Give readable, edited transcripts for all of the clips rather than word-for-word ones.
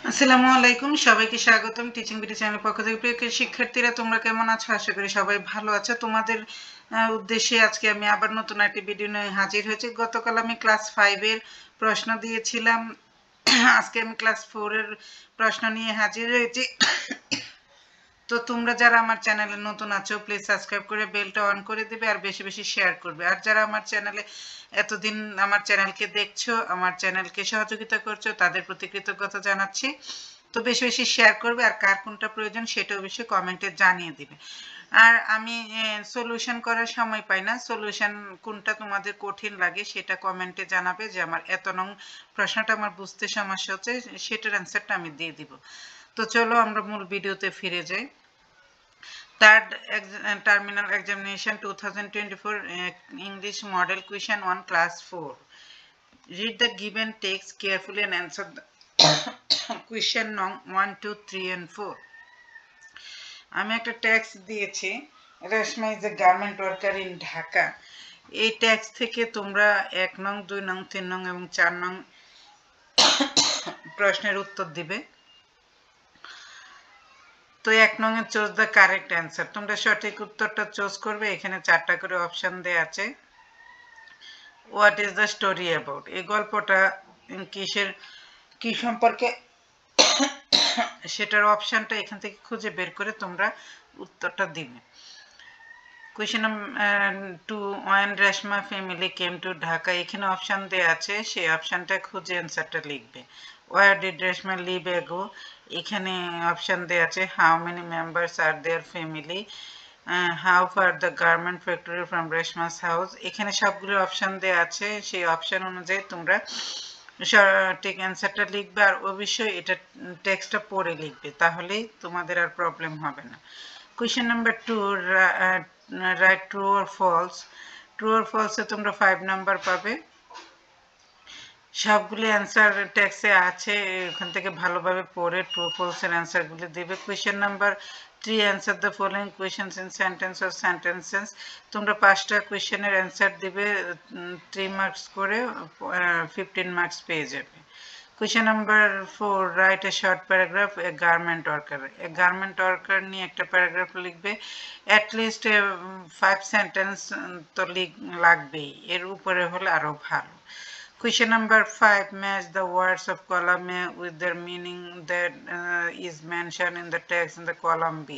আসসালামু আলাইকুম, সবাইকে স্বাগতম টিচিং বিডি চ্যানেলের পক্ষ থেকে। প্রিয় শিক্ষার্থীরা, তোমরা কেমন আছো? আশা করি সবাই ভালো আছো। তোমাদের উদ্দেশ্যে আজকে আমি আবার নতুন একটি ভিডিও নিয়ে হাজির হয়েছি। গতকাল আমি ক্লাস 5 এর প্রশ্ন দিয়েছিলাম। আজকে আমি ক্লাস 4 এর প্রশ্ন নিয়ে হাজির হয়েছি। তো তোমরা যারা আমার চ্যানেলে নতুন আছো, প্লিজ সাবস্ক্রাইব করে বেলটা অন করে দিবে আর বেশি বেশি শেয়ার করবে। আর যারা আমার চ্যানেলে এতদিন আমার চ্যানেলকে দেখছো, আমার চ্যানেলকে সহযোগিতা করছো, তাদের প্রতি কৃতজ্ঞতা জানাচ্ছি। তো বেশি বেশি শেয়ার করবে আর কার কোনটা প্রয়োজন সেটা অবশ্যই কমেন্টে জানিয়ে দিবে। আর আমি সলিউশন করার সময় পাই না, সলিউশন কোনটা তোমাদের কঠিন লাগে সেটা কমেন্টে জানাবে, যে আমার এত নং প্রশ্নটা আমার বুঝতে সমস্যা হচ্ছে, সেটার অ্যান্সারটা আমি দিয়ে দিব। তো চলো আমরা মূল ভিডিওতে ফিরে যাই। Third terminal examination 2024 English model question 1 class 4. Read the given text carefully and answer the question 1, 2, 3 and 4. আমি একটা টেক্সট দিয়েছি, Reshma is a garment worker in Dhaka. এই টেক্সট থেকে তোমরা 1 নং, 2 নং, 3 নং এবং 4 নং প্রশ্নের উত্তর দিবে। তো 1 নং A choose the correct answer. তোমরা সঠিক উত্তরটা চুজ করবে। এখানে 4টা করে অপশন দেয়া আছে। What is the story about? এই গল্পটা কি সম্পর্কে, সেটার অপশনটা এখান থেকে খুঁজে বের করে তোমরা উত্তরটা দিবে। Question number 2, when Reshma family came to Dhaka, এখানে অপশন দেয়া আছে, সেই অপশনটা খুঁজে অ্যান্সারটা লিখবে। ওয়ার ডিড রেশমা লিভ এগো, এখানে অপশন দেয়া আছে, how many members are their family, how far the garment factory from Reshma's house. এখানে সবগুলো অপশন দেয়া আছে, সেই অপশন অনুযায়ী তোমরা সঠিক অ্যান্সারটা লিখবে। আর অবশ্যই এটা টেক্সটটা পড়ে লিখবে, তাহলেই তোমাদের আর প্রবলেম হবে না। Question number 2, right true or false. True or ফলসে তোমরা 5 নাম্বার পাবে। সবগুলি অ্যান্সার টেক্সে আছে, এখান থেকে ভালোভাবে পড়ে ট্রু ফলসের অ্যান্সারগুলি দেবে। Question number 3, answer the following questions in sentence or sentences. তোমরা 5টা কোয়েশ্চেনের অ্যান্সার দিবে, 3 মার্কস করে 15 মার্কস পেয়ে যাবে। Question number 4, write a short paragraph, a garment worker. A garment worker নিয়ে একটা প্যারাগ্রাফ লিখবে। At least 5 সেন্টেন্স তো লাগবেই, এর উপরে হলে আরো ভালো। Question number 5, match the words of column A with their meaning that is mentioned in the text in the column B.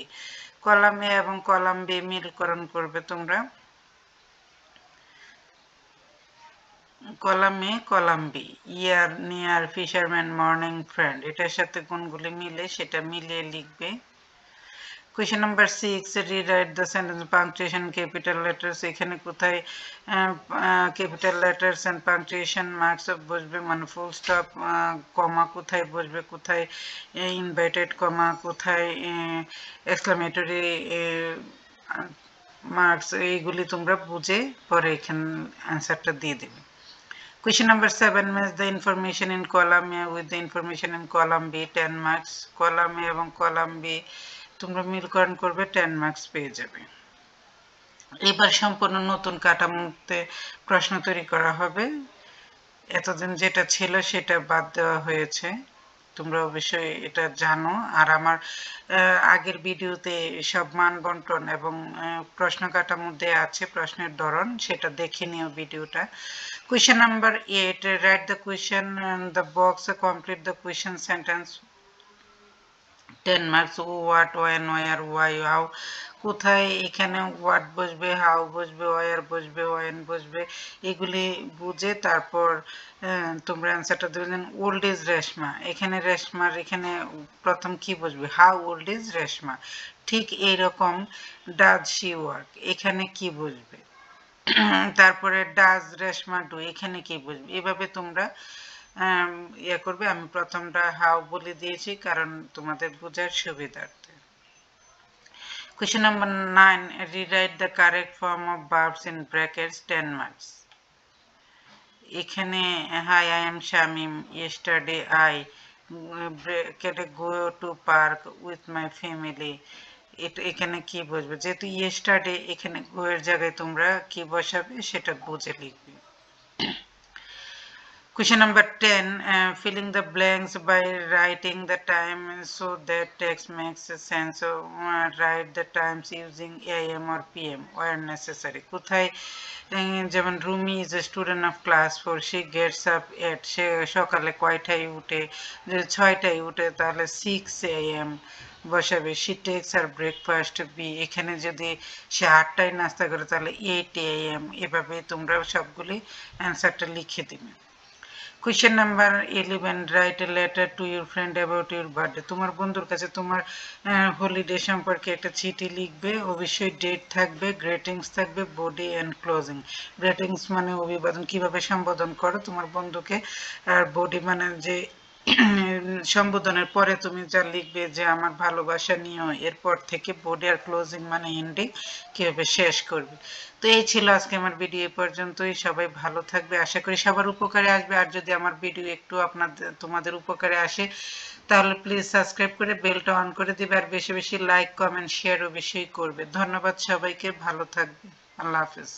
Column A এবং কলাম B মিলকরণ করবে তোমরা। Column A column B, year, near, fisherman, morning, friend, এটার সাথে কোনগুলি মিলে সেটা মিলিয়ে লিখবে। Question number 6, rewrite the sentence punctuation capital letters. এখানে কোথায় capital letters and punctuation marks বসবে, মানে ফুল স্টপ, কমা কোথায় বসবে, কোথায় ইনভার্টেড কমা, কোথায় এক্সক্লামেটরি মার্কস, এইগুলি তোমরা বুঝে পরে এখানে অ্যান্সারটা দিয়ে দেবে। Question number 7, match the information in column A with the information in column B, 10 marks. Column A এবং column B তোমরা মিলকরণ করবে, 10 মার্কস পেয়ে যাবে। এবার সম্পূর্ণ নতুন কাঠামোতে প্রশ্ন তৈরি করা হবে। এতদিন যেটা ছিল সেটা বাদ দেওয়া হয়েছে, তোমরা অবশ্যই এটা জানো। আর আমার আগের ভিডিওতে সব মান বন্টন এবং প্রশ্ন কাঠামো দেয়া আছে, প্রশ্নের ধরন, সেটা দেখে নিও ভিডিওটা। Question number 8, write the question in the box, complete the question sentence, 10 marks. What, when, where, why, how, কোথায় এখানে what বসবে, how বসবে, where বসবে, when বসবে, এগুলি বুঝে তারপর তোমরা অ্যান্সারটা দেবেন। ওল্ড ইজ রেশমা, এখানে রেশমার এখানে প্রথম কি বসবে, হাউ ওল্ড ইজ রেশমা। ঠিক এইরকম ডাজ শি ওয়ার্ক, এখানে কি বসবে। তারপরে ডাজ রেশমা ডু, এখানে কি বসবে। এভাবে তোমরা ইয়ে করবে। আমি প্রথমটা হাউ বলে দিয়েছি কারণ তোমাদের বোঝার সুবিধার্থে। Question number 9, rewrite the correct form of verbs in brackets, 10 marks. এখানে hi, I am Shamim, yesterday I go to park with my family, এখানে কি বসবে। যেহেতু yesterday এখানে go এর জায়গায় তোমরা কি বসাবে সেটা বুঝে লিখবে। Question number 10, filling the blanks by writing the time so that text makes sense. So write the times using AM or PM where necessary. কোথায় যেমন Rumi is a student of class 4, she gets up at, সে সকালে কয়টায় উঠে, যদি 6টায় উঠে তাহলে 6 AM বসাবে। she takes her breakfast B, এখানে যদি সে 8টায় নাস্তা করে তাহলে 8 AM। এভাবে তোমরা সবগুলি অ্যান্সারটা লিখে দিবে। Question number 11, write a letter to your friend about your birthday. তোমার বন্ধুর কাছে তোমার হলিডে সম্পর্কে একটা চিঠি লিখবে, অবশ্যই ডেট থাকবে, গ্রেটিংস থাকবে, বডি এন্ড ক্লোজিং। গ্রেটিংস মানে অভিবাদন, কিভাবে সম্বোধন করো তোমার বন্ধুকে, আর বডি মানে যে সম্বোধনের পরে তুমি যা লিখবে যে আমার ভালোবাসা নিও, এরপর থেকে বডি আর ক্লোজিং মানে এন্ডিং কিভাবে শেষ করবে। তো এই ছিল আজকে আমার ভিডিও এ পর্যন্তই। সবাই ভালো থাকবে, আশা করি সবার উপকারে আসবে। আর যদি আমার ভিডিও একটু তোমাদের উপকারে আসে তাহলে প্লিজ সাবস্ক্রাইব করে বেলটা অন করে দিবে, আর বেশি বেশি লাইক কমেন্ট শেয়ার অবশ্যই করবে। ধন্যবাদ সবাইকে, ভালো থাকবে, আল্লাহ হাফেজ।